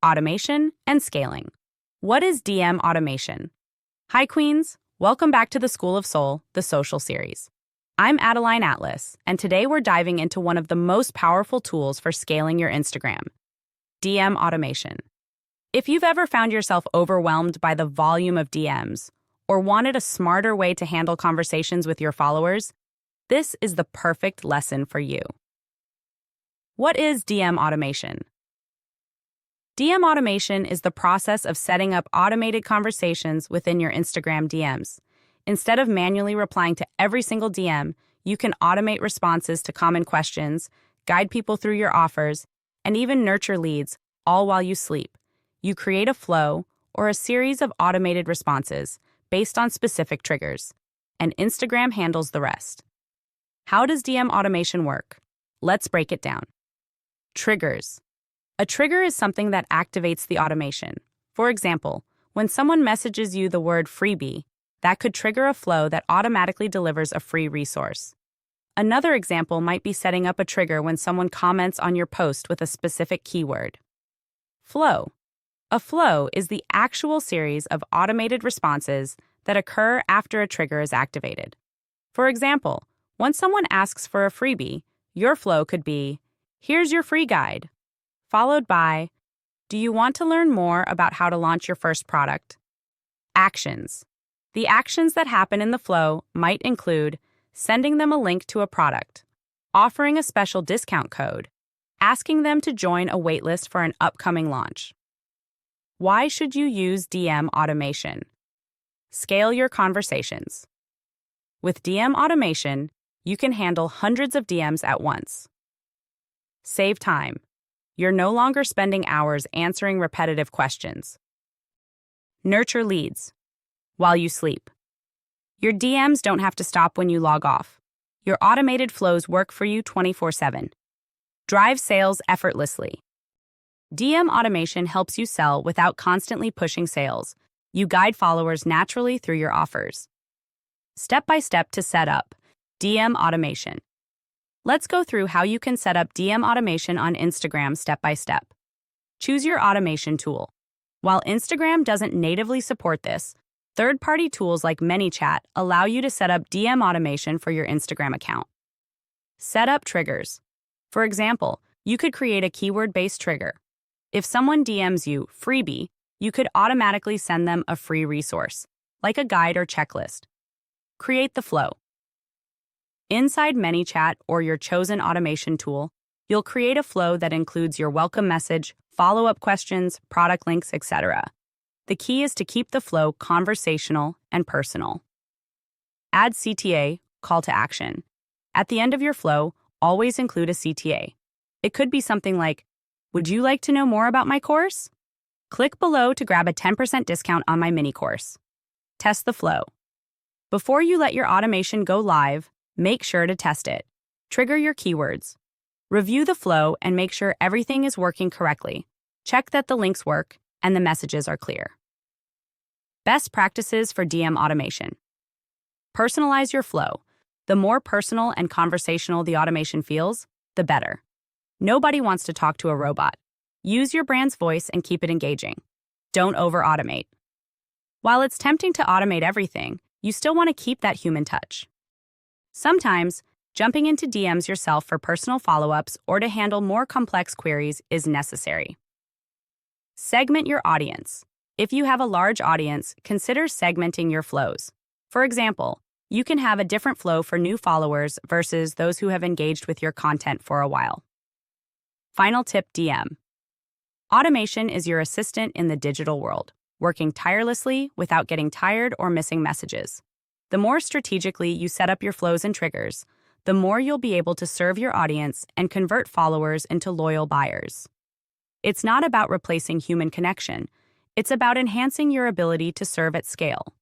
automation, and scaling. What is DM automation? Hi, Queens. Welcome back to the School of Soul, the social series. I'm ADELINE Atlas, and today we're diving into one of the most powerful tools for scaling your Instagram, DM automation. If you've ever found yourself overwhelmed by the volume of DMs or wanted a smarter way to handle conversations with your followers, this is the perfect lesson for you. What is DM automation? DM automation is the process of setting up automated conversations within your Instagram DMs. Instead of manually replying to every single DM, you can automate responses to common questions, guide people through your offers, and even nurture leads, all while you sleep. You create a flow or a series of automated responses based on specific triggers, and Instagram handles the rest. How does DM automation work? Let's break it down. Triggers. A trigger is something that activates the automation. For example, when someone messages you the word freebie, that could trigger a flow that automatically delivers a free resource. Another example might be setting up a trigger when someone comments on your post with a specific keyword. Flow. A flow is the actual series of automated responses that occur after a trigger is activated. For example, when someone asks for a freebie, your flow could be, "Here's your free guide," followed by, "Do you want to learn more about how to launch your first product?" Actions. The actions that happen in the flow might include sending them a link to a product, offering a special discount code, asking them to join a waitlist for an upcoming launch. Why should you use DM automation? Scale your conversations. With DM automation, you can handle hundreds of DMs at once. Save time. You're no longer spending hours answering repetitive questions. Nurture leads while you sleep. Your DMs don't have to stop when you log off. Your automated flows work for you 24/7. Drive sales effortlessly. DM automation helps you sell without constantly pushing sales. You guide followers naturally through your offers. Step by step to set up DM automation. Let's go through how you can set up DM automation on Instagram step by step. Choose your automation tool. While Instagram doesn't natively support this, third-party tools like ManyChat allow you to set up DM automation for your Instagram account. Set up triggers. For example, you could create a keyword-based trigger. If someone DMs you freebie, you could automatically send them a free resource, like a guide or checklist. Create the flow. Inside ManyChat or your chosen automation tool, you'll create a flow that includes your welcome message, follow-up questions, product links, etc. The key is to keep the flow conversational and personal. Add CTA, call to action. At the end of your flow, always include a CTA. It could be something like, "Would you like to know more about my course? Click below to grab a 10% discount on my mini course." Test the flow. Before you let your automation go live, make sure to test it. Trigger your keywords. Review the flow and make sure everything is working correctly. Check that the links work and the messages are clear. Best practices for DM automation. Personalize your flow. The more personal and conversational the automation feels, the better. Nobody wants to talk to a robot. Use your brand's voice and keep it engaging. Don't over-automate. While it's tempting to automate everything, you still want to keep that human touch. Sometimes, jumping into DMs yourself for personal follow-ups or to handle more complex queries is necessary. Segment your audience. If you have a large audience, consider segmenting your flows. For example, you can have a different flow for new followers versus those who have engaged with your content for a while. Final tip: DM. Automation is your assistant in the digital world, working tirelessly without getting tired or missing messages. The more strategically you set up your flows and triggers, the more you'll be able to serve your audience and convert followers into loyal buyers. It's not about replacing human connection. It's about enhancing your ability to serve at scale.